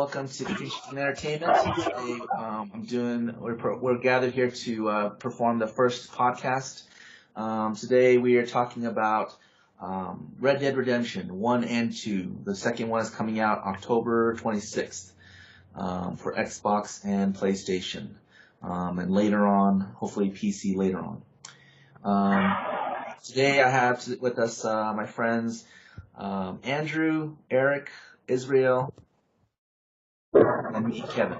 welcome to Kickn Entertainment. Today, we're gathered here to perform the first podcast. Today we are talking about Red Dead Redemption 1 and 2. The second one is coming out October 26th for Xbox and PlayStation, and later on, hopefully PC later on. Today I have with us my friends Andrew, Eric, Israel, and me, Kevin.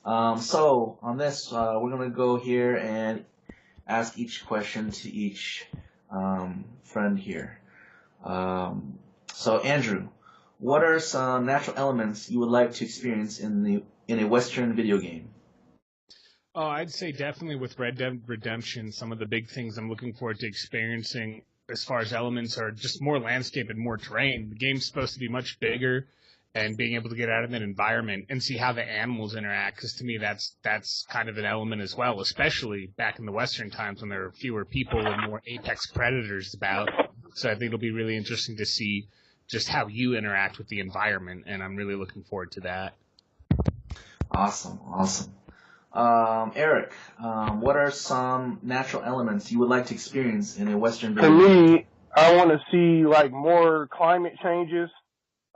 So on this, we're going to go here and ask each question to each friend here. So Andrew, what are some natural elements you would like to experience in a Western video game? Oh, I'd say definitely with Red Dead Redemption, some of the big things I'm looking forward to experiencing as far as elements are just more landscape and more terrain. The game's supposed to be much bigger, and being able to get out of that environment and see how the animals interact, because to me that's kind of an element as well, especially back in the Western times when there are fewer people and more apex predators about. So I think it'll be really interesting to see just how you interact with the environment, and I'm really looking forward to that. Awesome. Eric, what are some natural elements you would like to experience in a Western video game? To me, I want to see more climate changes,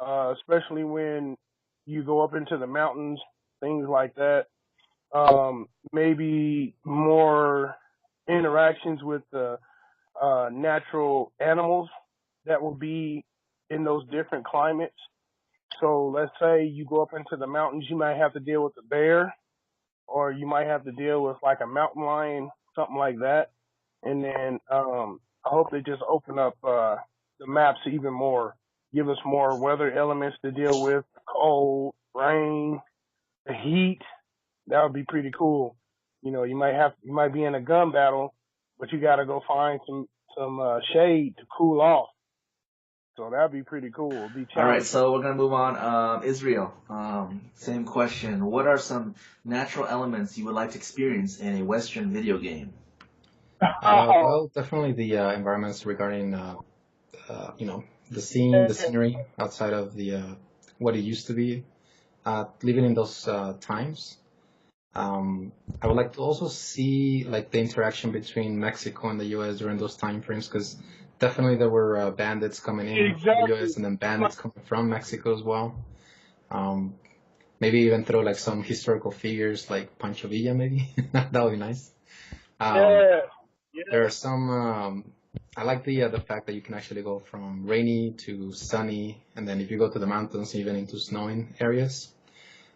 especially when you go up into the mountains, things like that. Maybe more interactions with the natural animals that will be in those different climates. So let's say you go up into the mountains, you might have to deal with a bear, or you might have to deal with a mountain lion, something like that. And then I hope they just open up the maps even more, give us more weather elements to deal with, cold, rain, the heat. That would be pretty cool. You know, you might be in a gun battle, but you got to go find some shade to cool off. So that'd be pretty cool. It'd be challenging. All right, so we're gonna move on. Israel, same question. What are some natural elements you would like to experience in a Western video game? Well, definitely the environments regarding, the scenery outside of the what it used to be, living in those times. I would like to also see the interaction between Mexico and the U.S. during those time frames, because definitely there were bandits coming in from the U.S. and then bandits coming from Mexico as well. Maybe even throw some historical figures like Pancho Villa, maybe. That would be nice. Yeah. There are some. I like the fact that you can actually go from rainy to sunny, and then if you go to the mountains, even into snowing areas.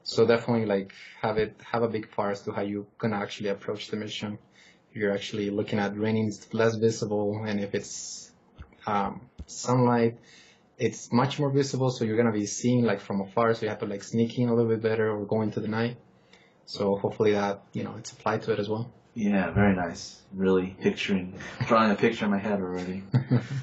So definitely have a big part as to how you can actually approach the mission. If you're actually looking at raining, it's less visible, and if it's sunlight, it's much more visible. So you're gonna be seeing from afar. So you have to sneak in a little bit better or go into the night. So hopefully that it's applied to it as well. Yeah, very nice. Really drawing a picture in my head already.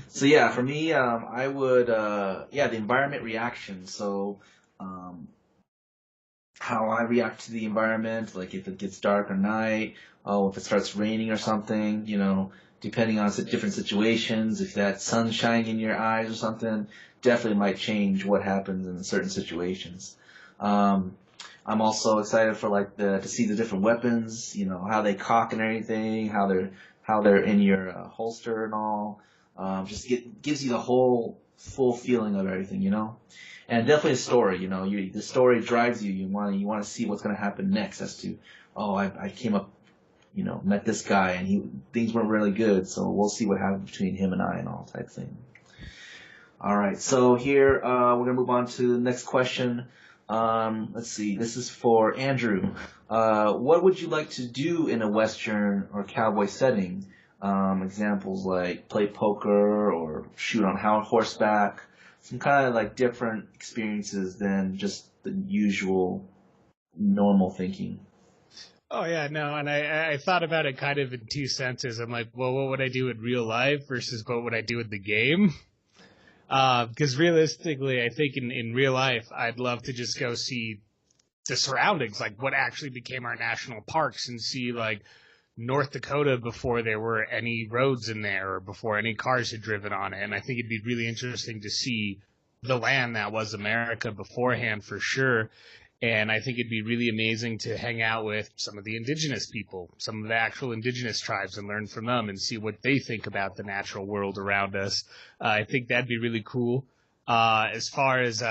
So yeah, for me, I would, the environment reaction. So, how I react to the environment, if it gets dark or night, if it starts raining or something, depending on different situations, if that sun's shining in your eyes or something, definitely might change what happens in certain situations. I'm also excited for to see the different weapons, how they cock and everything, how they're in your holster and all. Just gives you the whole full feeling of everything, And definitely the story, the story drives you. You want to see what's going to happen next as to, I came up, met this guy and things weren't really good, so we'll see what happens between him and I and all type thing. All right, so here we're gonna move on to the next question. Let's see. This is for Andrew. What would you like to do in a Western or cowboy setting? Examples like play poker or shoot on horseback. Some kind of different experiences than just the usual normal thinking. Oh, yeah, no, and I thought about it kind of in two senses. I'm like, well, what would I do in real life versus what would I do in the game? Because realistically, I think in real life, I'd love to just go see the surroundings, what actually became our national parks, and see, North Dakota before there were any roads in there or before any cars had driven on it. And I think it'd be really interesting to see the land that was America beforehand for sure. And I think it'd be really amazing to hang out with some of the indigenous people, some of the actual indigenous tribes, and learn from them and see what they think about the natural world around us. I think that'd be really cool. As far as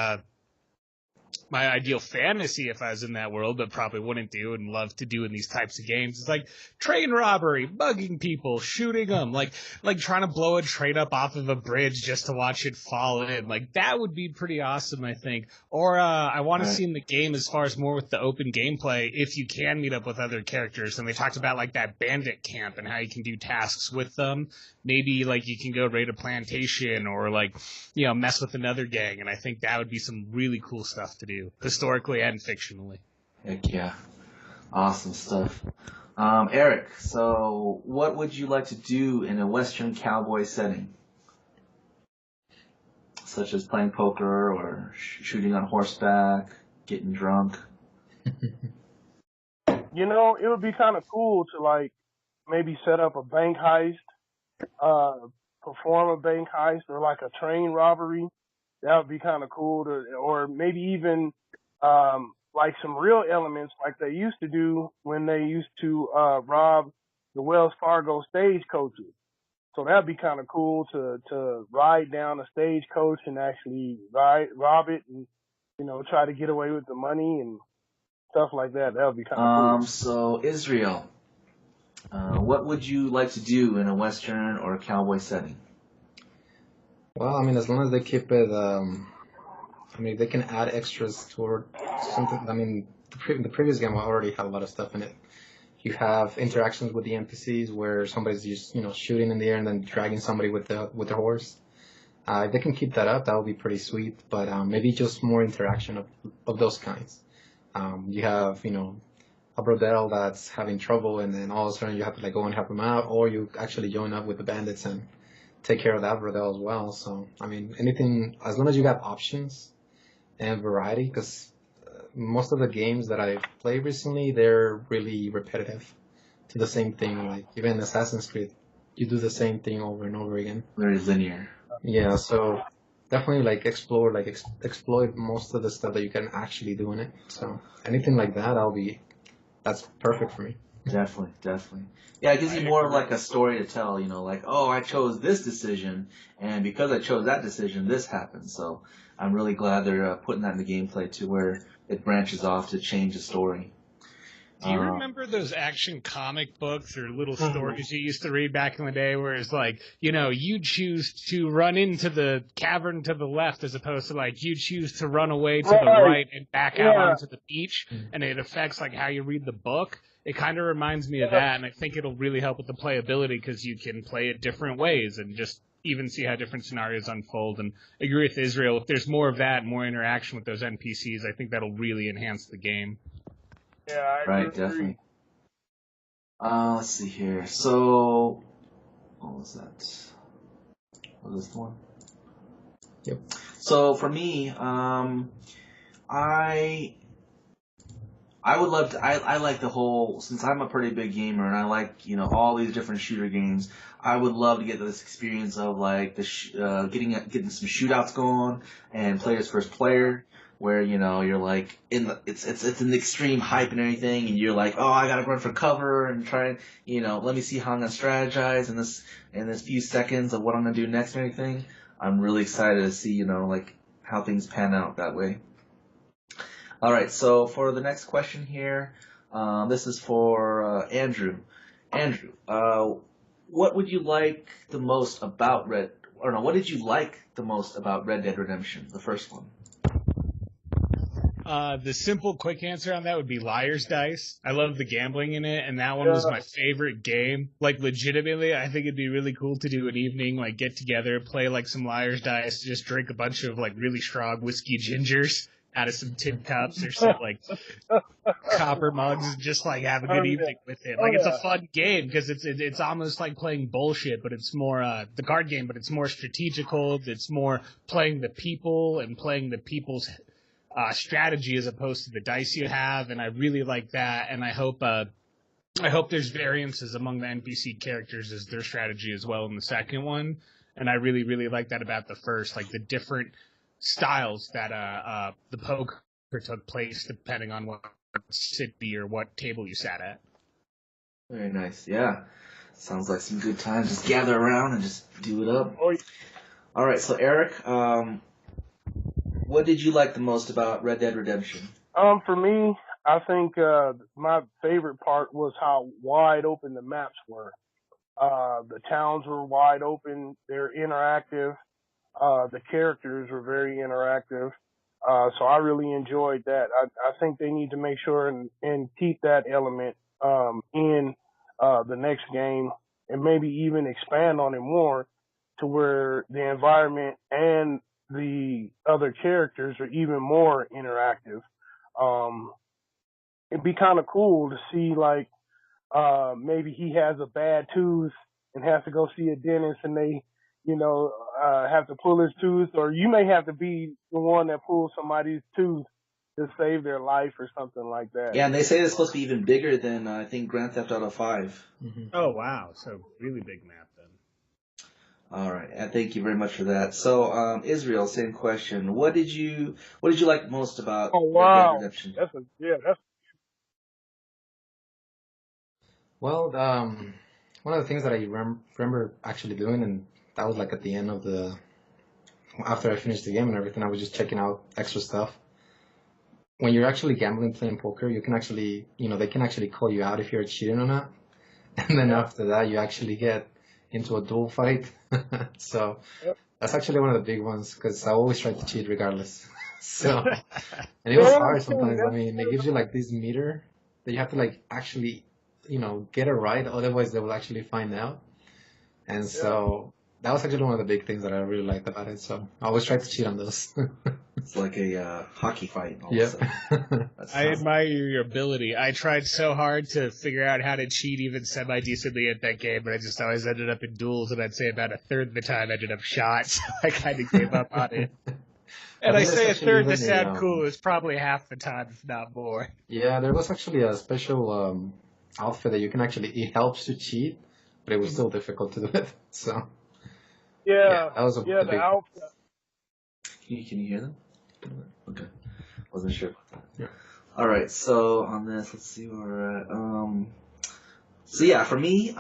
my ideal fantasy, if I was in that world, but probably wouldn't do and love to do in these types of games, it's like train robbery, bugging people, shooting them, like trying to blow a train up off of a bridge just to watch it fall in. Like, that would be pretty awesome, I think. Or I want to see in the game, as far as more with the open gameplay, if you can meet up with other characters. And they talked about like that bandit camp and how you can do tasks with them. Maybe like you can go raid a plantation or like, you know, mess with another gang. And I think that would be some really cool stuff to do, historically and fictionally. Heck yeah. Awesome stuff. Eric, so what would you like to do in a Western cowboy setting? Such as playing poker or shooting on horseback, getting drunk? You know, it would be kind of cool to, like, maybe set up a bank heist, perform a bank heist, or like a train robbery. That would be kind of cool to, or maybe even, like some real elements like they used to do when they used to, rob the Wells Fargo stagecoaches. So that'd be kind of cool to ride down a stagecoach and actually rob it and, you know, try to get away with the money and stuff like that. That would be kind of cool. So Israel, what would you like to do in a Western or a cowboy setting? Well, I mean, as long as they keep it, I mean, they can add extras toward something. I mean, the previous game already had a lot of stuff in it. You have interactions with the NPCs where somebody's just, you know, shooting in the air and then dragging somebody with the horse. If they can keep that up, that would be pretty sweet. But maybe just more interaction of those kinds. You have, you know, a brodel that's having trouble, and then all of a sudden you have to like go and help him out, or you actually join up with the bandits and take care of that brodel as well. So I mean, anything, as long as you got options and variety, because most of the games that I've played recently, they're really repetitive to the same thing. Like even Assassin's Creed, you do the same thing over and over again. Very linear. Yeah, so definitely like explore, like exploit most of the stuff that you can actually do in it. So anything like that, that's perfect for me. Definitely. Yeah, it gives you more of like a story to tell, you know, like, oh, I chose this decision, and because I chose that decision, this happened. So I'm really glad they're putting that in the gameplay to where it branches off to change the story. Do you remember those action comic books or little stories you used to read back in the day where it's like, you know, you choose to run into the cavern to the left as opposed to like you choose to run away to the right and back out onto the beach, and it affects like how you read the book? It kind of reminds me of that, and I think it'll really help with the playability because you can play it different ways and just even see how different scenarios unfold. And I agree with Israel. If there's more of that, more interaction with those NPCs, I think that'll really enhance the game. Yeah, I agree. Definitely. Let's see here. So, what was that? Was this the one? Yep. So for me, I would love to. I like the whole, since I'm a pretty big gamer and I like, you know, all these different shooter games. I would love to get this experience of like the getting some shootouts going and play as first player, where, you know, you're like it's an extreme hype and everything, and you're like, oh, I gotta run for cover and try, you know, let me see how I'm gonna strategize in this few seconds of what I'm gonna do next and everything. I'm really excited to see, you know, like how things pan out that way. All right, so for the next question here, this is for Andrew. Andrew, what would you like the most about what did you like the most about Red Dead Redemption, the first one? The simple, quick answer on that would be Liar's Dice. I love the gambling in it, and that one was my favorite game. Like, legitimately, I think it'd be really cool to do an evening, like, get together, play, like, some Liar's Dice, just drink a bunch of, like, really strong whiskey gingers out of some tin cups or some, like, copper mugs, and just, like, have a good evening with it. Like, it's a fun game, because it's almost like playing bullshit, but it's more, the card game, but it's more strategical, it's more playing the people and playing the people's strategy as opposed to the dice you have, and I really like that, and I hope there's variances among the NPC characters as their strategy as well in the second one, and I really, really like that about the first, like the different styles that the poker took place, depending on what city or what table you sat at. Very nice. Yeah. Sounds like some good times. Just gather around and just do it up. Oh, All right. So Eric, what did you like the most about Red Dead Redemption? For me, I think my favorite part was how wide open the maps were. The towns were wide open. They're interactive. The characters were very interactive. So I really enjoyed that. I think they need to make sure and keep that element in the next game, and maybe even expand on it more to where the environment and the other characters are even more interactive. It'd be kind of cool to see, like, maybe he has a bad tooth and has to go see a dentist, and they, have to pull his tooth, or you may have to be the one that pulls somebody's tooth to save their life or something like that. Yeah, and they say it's supposed to be even bigger than, I think, Grand Theft Auto 5. Mm-hmm. Oh, wow. So really big map then. All right, and thank you very much for that. So, Israel, same question. What did you like most about Red Dead Redemption? Well, one of the things that I remember actually doing, and that was like at the end of after I finished the game and everything, I was just checking out extra stuff. When you're actually gambling, playing poker, you can actually, they can actually call you out if you're cheating or not. And then after that, you actually get into a duel fight. So that's actually one of the big ones, because I always try to cheat regardless. So, and it was hard sometimes. I mean, it gives you like this meter that you have to like actually, get it right. Otherwise, they will actually find out. And so that was actually one of the big things that I really liked about it. So I always try to cheat on those. It's like a hockey fight. Yeah. I admire your ability. I tried so hard to figure out how to cheat even semi-decently at that game, but I just always ended up in duels, and I'd say about a third of the time I ended up shot, so I kind of gave up on it. And I say a third to sound cool. It's probably half the time, if not more. Yeah, there was actually a special outfit that you can actually, it helps to cheat, but it was still difficult to do it. So yeah, that was a big... the outfit. Can you hear them? Okay, wasn't sure. Yeah. All right, so on this, let's see where we're at. So yeah, for me,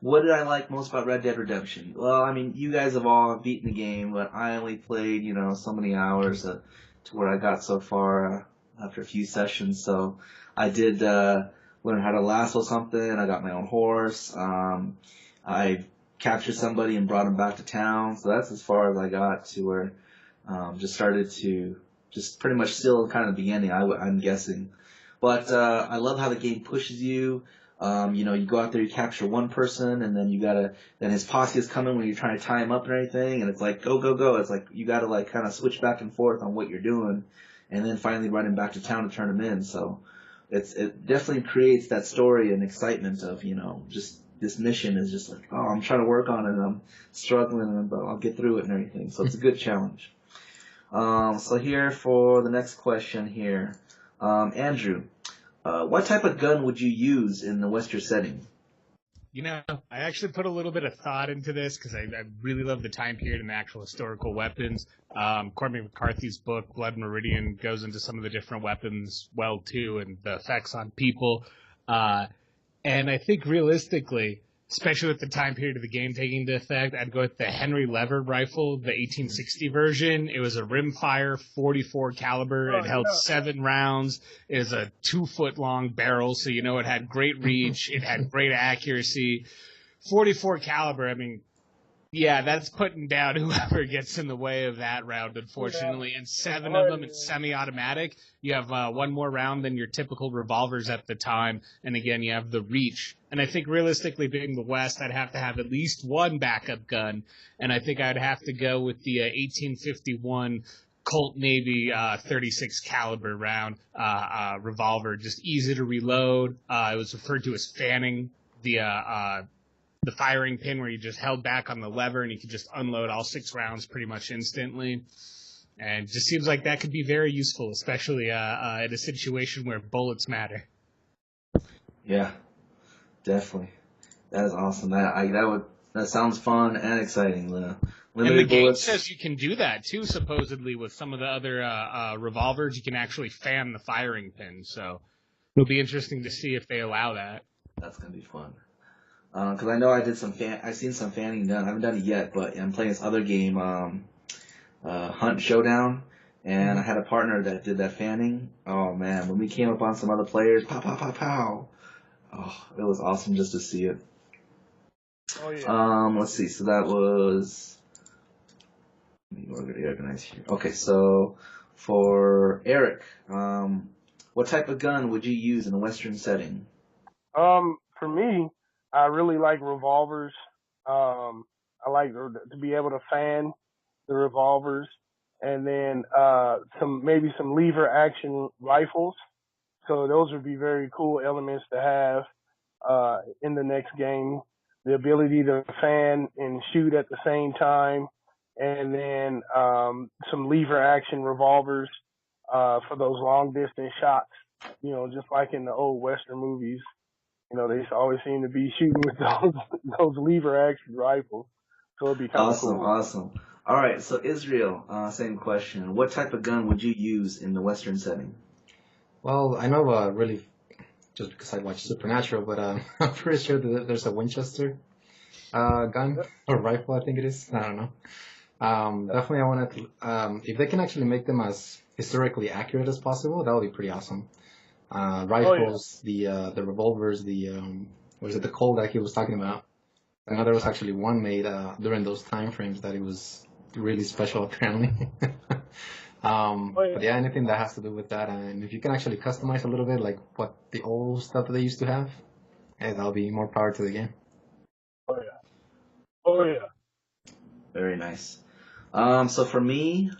what did I like most about Red Dead Redemption? Well, I mean, you guys have all beaten the game, but I only played, so many hours to where I got so far after a few sessions. So I did learn how to lasso something. I got my own horse. I captured somebody and brought him back to town. So that's as far as I got, to where just started to just pretty much still kind of the beginning, I'm guessing. But I love how the game pushes you. You go out there, you capture one person, and then then his posse is coming when you're trying to tie him up and everything, and it's like, go, go, go. It's like, you gotta like kind of switch back and forth on what you're doing, and then finally run him back to town to turn him in. So it definitely creates that story and excitement of, just this mission is just like, oh, I'm trying to work on it, and I'm struggling, but I'll get through it and everything. So it's a good challenge. So here for the next question here, Andrew. What type of gun would you use in the Western setting? I actually put a little bit of thought into this because I really love the time period and the actual historical weapons. Cormac McCarthy's book, Blood Meridian, goes into some of the different weapons well, too, and the effects on people. And I think realistically, especially with the time period of the game taking into effect, I'd go with the Henry Lever rifle, the 1860 version. It was a rimfire, 44 caliber. It held 7 rounds. It was a 2-foot long barrel, so it had great reach. It had great accuracy. 44 caliber, I mean, yeah, that's putting down whoever gets in the way of that round, unfortunately. And 7 of them, it's semi-automatic. You have one more round than your typical revolvers at the time. And again, you have the reach. And I think realistically, being the West, I'd have to have at least one backup gun. And I think I'd have to go with the 1851 Colt Navy 36 caliber round revolver. Just easy to reload. It was referred to as fanning. The firing pin where you just held back on the lever and you could just unload all 6 rounds pretty much instantly. And it just seems like that could be very useful, especially in a situation where bullets matter. Yeah, definitely. That is awesome. That would That sounds fun and exciting. The And the limited game bullets. says you can do that too. Supposedly, with some of the other revolvers, you can actually fan the firing pin. So it'll be interesting to see if they allow that. That's gonna be fun. Because I know I did I've seen some fanning done. I haven't done it yet, but I'm playing this other game, Hunt Showdown, and I had a partner that did that fanning. Oh man, when we came up on some other players, pow pow pow pow. Oh, it was awesome just to see it. Oh yeah. Let's see. So that was. Let me organize here. Okay, so for Eric, what type of gun would you use in a Western setting? For me, I really like revolvers. I like to be able to fan the revolvers, and then maybe some lever action rifles. So those would be very cool elements to have in the next game. The ability to fan and shoot at the same time, and then some lever action revolvers for those long distance shots. You know, just like in the old Western movies. You know, they always seem to be shooting with those lever action rifles. So it'd be kind of Awesome, cool. awesome. All right, so Israel, same question. What type of gun would you use in the Western setting? Well, I know really just because I watch Supernatural, but I'm pretty sure that there's a Winchester gun or rifle, I think it is. I don't know. Definitely, I wanted to, if they can actually make them as historically accurate as possible, that would be pretty awesome. Rifles, the revolvers, what is it, the Colt that he was talking about. I know there was actually one made during those time frames that it was really special, apparently. But yeah, anything that has to do with that, and if you can actually customize a little bit, like what the old stuff that they used to have, hey, that'll be more power to the game. Oh yeah. Oh yeah. Very nice. So for me,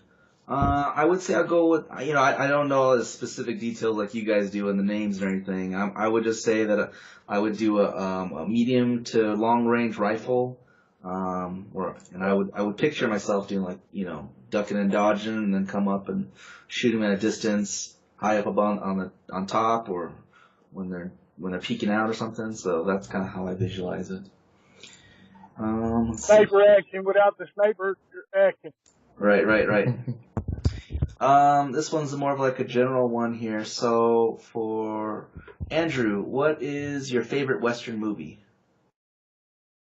I would say I'll go with, I don't know all the specific details like you guys do in the names or anything. I would just say that I would do a medium to long range rifle, and I would picture myself doing like, ducking and dodging and then come up and shoot them at a distance high up above on top or when they're peeking out or something. So that's kind of how I visualize it. Sniper action without the sniper action. Right. This one's more of like a general one here. So for Andrew, what is your favorite Western movie?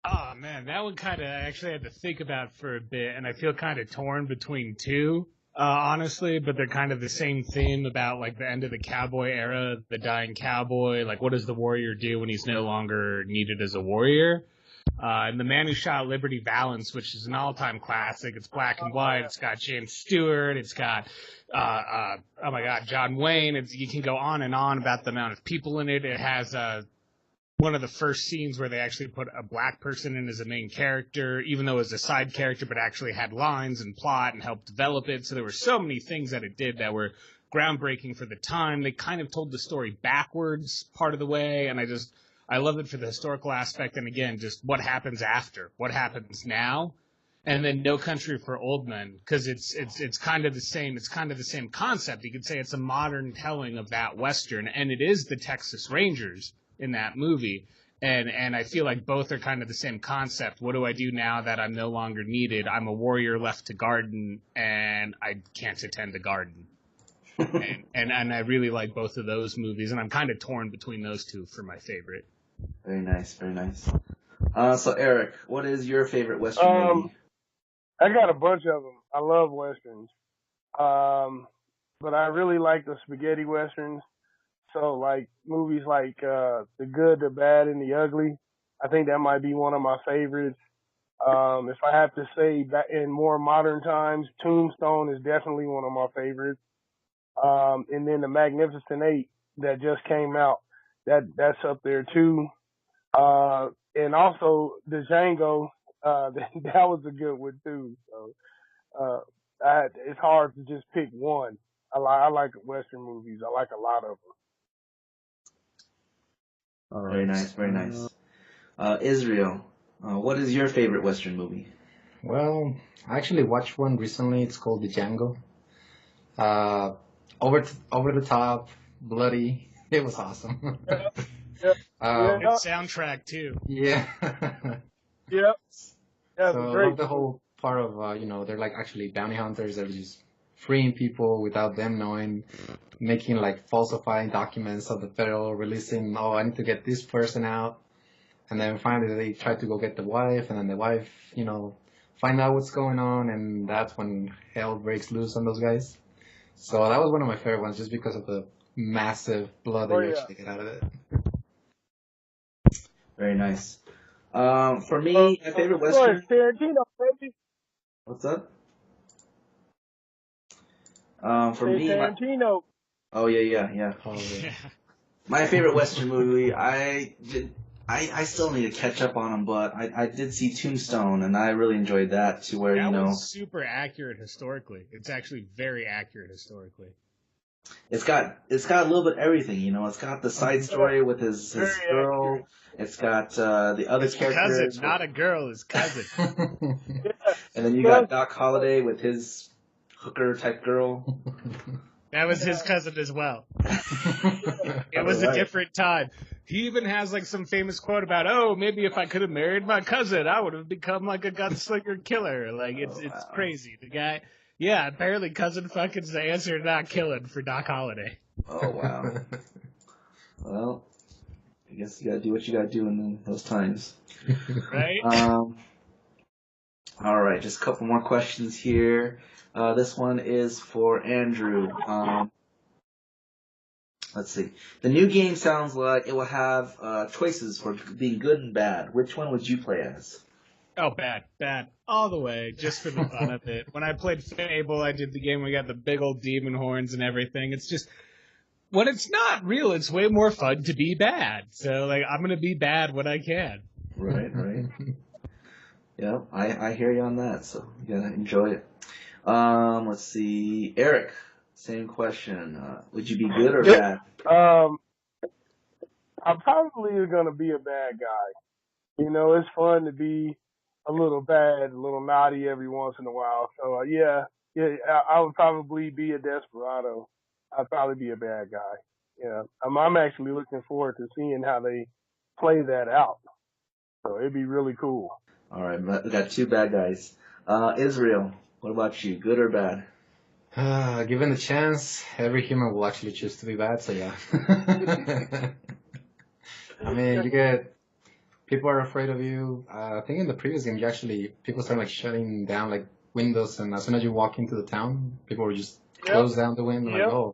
Oh man, that one kind of I actually had to think about for a bit, and I feel kind of torn between two, honestly. But they're kind of the same theme about like the end of the cowboy era, the dying cowboy. Like, what does the warrior do when he's no longer needed as a warrior? And The Man Who Shot Liberty Valance, which is an all-time classic. It's black and white. It's got James Stewart. It's got, oh my God, John Wayne. You can go on and on about the amount of people in it. It has one of the first scenes where they actually put a black person in as a main character, even though it was a side character, but actually had lines and plot and helped develop it. So there were so many things that it did that were groundbreaking for the time. They kind of told the story backwards part of the way, and I love it for the historical aspect, and again, just what happens after, what happens now, and then No Country for Old Men, because it's kind of the same. It's kind of the same concept. You could say it's a modern telling of that Western, and it is the Texas Rangers in that movie, and I feel like both are kind of the same concept. What do I do now that I'm no longer needed? I'm a warrior left to garden, and I can't attend a garden. and I really like both of those movies, and I'm kind of torn between those two for my favorite. Very nice, very nice. So Eric, what is your favorite Western movie? I got a bunch of them. I love Westerns. But I really like the spaghetti Westerns. So like movies like The Good, the Bad, and the Ugly. I think that might be one of my favorites. If I have to say that in more modern times, Tombstone is definitely one of my favorites. And then The Magnificent Eight that just came out. That's up there too. And also the Django, that was a good one too. So, it's hard to just pick one. I like Western movies. I like a lot of them. All right. Very nice, very nice. Israel, what is your favorite Western movie? Well, I actually watched one recently. It's called The Django. Over the top, bloody. It was awesome. Yeah. Good soundtrack too. Yeah. Yep. That's So I great. love the whole part of, they're like actually bounty hunters. They're just freeing people without them knowing, making like falsifying documents of the federal, releasing, oh, I need to get this person out. And then finally they try to go get the wife, and then the wife, find out what's going on, and that's when hell breaks loose on those guys. So that was one of my favorite ones, just because of the massive blood that you actually get out of it. Very nice. For me, my favorite Western. Tarantino, baby. What's up? For me, Tarantino. Oh yeah. Oh, yeah. My favorite Western movie. I still need to catch up on them, but I did see Tombstone, and I really enjoyed that. To where that was super accurate historically. It's actually very accurate historically. It's got a little bit of everything, It's got the side story with his girl. Accurate. It's got the other characters. Cousin, not a girl, his cousin. And then you got Doc Holliday with his hooker type girl. That was his cousin as well. It was a different time. He even has like some famous quote about, oh, maybe if I could have married my cousin, I would have become like a gunslinger killer. Like it's crazy. The guy, yeah, apparently cousin fucking's the answer to not killing for Doc Holliday. Oh wow. Well, I guess you gotta do what you gotta do in those times. Right? All right, just a couple more questions here. This one is for Andrew. Let's see. The new game sounds like it will have choices for being good and bad. Which one would you play as? Oh, bad. All the way, just for the fun of it. When I played Fable, I did the game where we got the big old demon horns and everything. It's just, when it's not real, it's way more fun to be bad. So, like, I'm going to be bad when I can. Right. Yeah, I hear you on that, so you gotta enjoy it. Let's see. Eric, same question. Would you be good or bad? I'm probably gonna be a bad guy. It's fun to be a little bad, a little naughty every once in a while. So yeah, I would probably be a desperado. I'd probably be a bad guy. Yeah, I'm actually looking forward to seeing how they play that out. So it'd be really cool. All right, we got two bad guys. Israel, what about you? Good or bad? Given the chance, every human will actually choose to be bad, so yeah. I mean, people are afraid of you. I think in the previous game, people started like shutting down like windows, and as soon as you walk into the town, people would just close down the window, like, oh,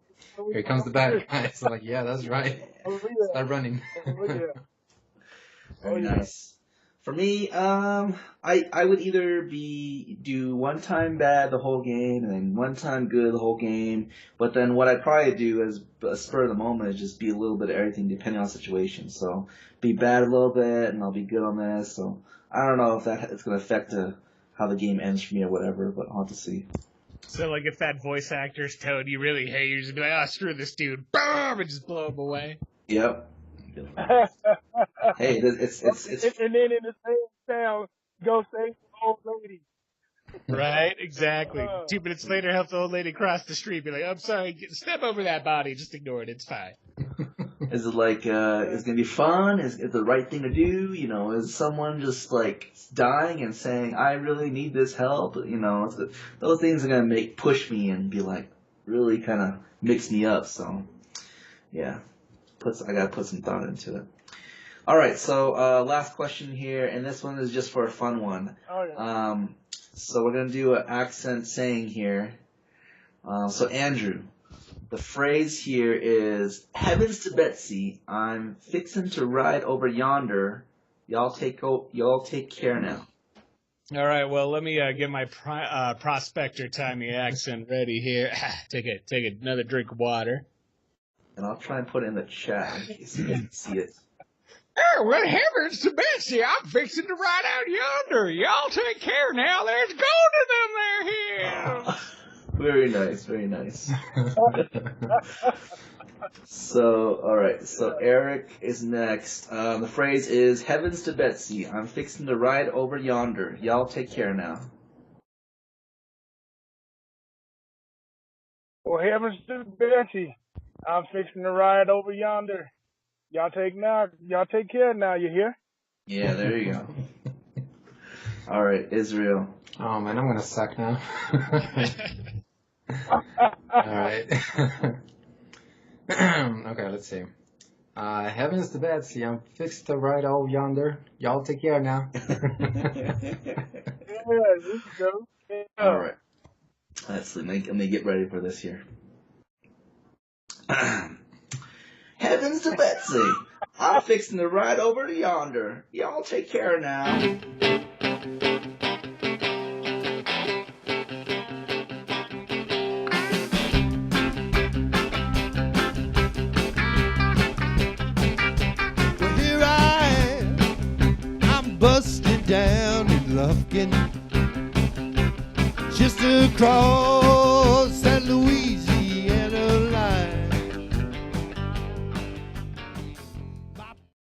here comes the bad guy. So like, yeah, that's right. Start running. Very nice. For me, I would either do one time bad the whole game and then one time good the whole game. But then what I'd probably do as a spur of the moment is just be a little bit of everything depending on the situation. So be bad a little bit and I'll be good on this. So I don't know if it's going to affect how the game ends for me or whatever, but I'll have to see. So like if that voice actor's tone you really hate, you're just be like, oh, screw this dude, boom, and just blow him away. Yep. Hey, it's and then in the same town, go save the old lady. Right, exactly. 2 minutes later, help the old lady cross the street. Be like, I'm sorry, step over that body. Just ignore it. It's fine. Is it like, is it going to be fun? Is it the right thing to do? Is someone just like dying and saying, I really need this help? Those things are going to push me and be like, really kind of mix me up. So, yeah. I gotta put some thought into it. All right, so last question here, and this one is just for a fun one. Oh, yeah. So we're gonna do an accent saying here. So Andrew, the phrase here is "Heavens to Betsy, I'm fixin' to ride over yonder. Y'all take care now." All right, well, let me get my prospector timey accent ready here. Take another drink of water. And I'll try and put it in the chat in case you can see it. Oh, well, heavens to Betsy, I'm fixing to ride out yonder. Y'all take care now. There's gold in them there hills. Very nice, very nice. So, all right. So Eric is next. The phrase is "Heavens to Betsy, I'm fixing to ride over yonder. Y'all take care now." Well, heavens to Betsy, I'm fixing to ride over yonder. Y'all take care now, you hear? Yeah, there you go. All right, Israel. Oh man, I'm gonna suck now. Alright. Okay, let's see. Heavens to Betsy, I'm fixed to right out yonder. Y'all take care now. Yeah, there you go. Yeah. All right. Let me get ready for this here. Heavens to Betsy, I'm fixing to ride over to yonder. Y'all take care now. Well, here I am. I'm busted down in Lufkin, just across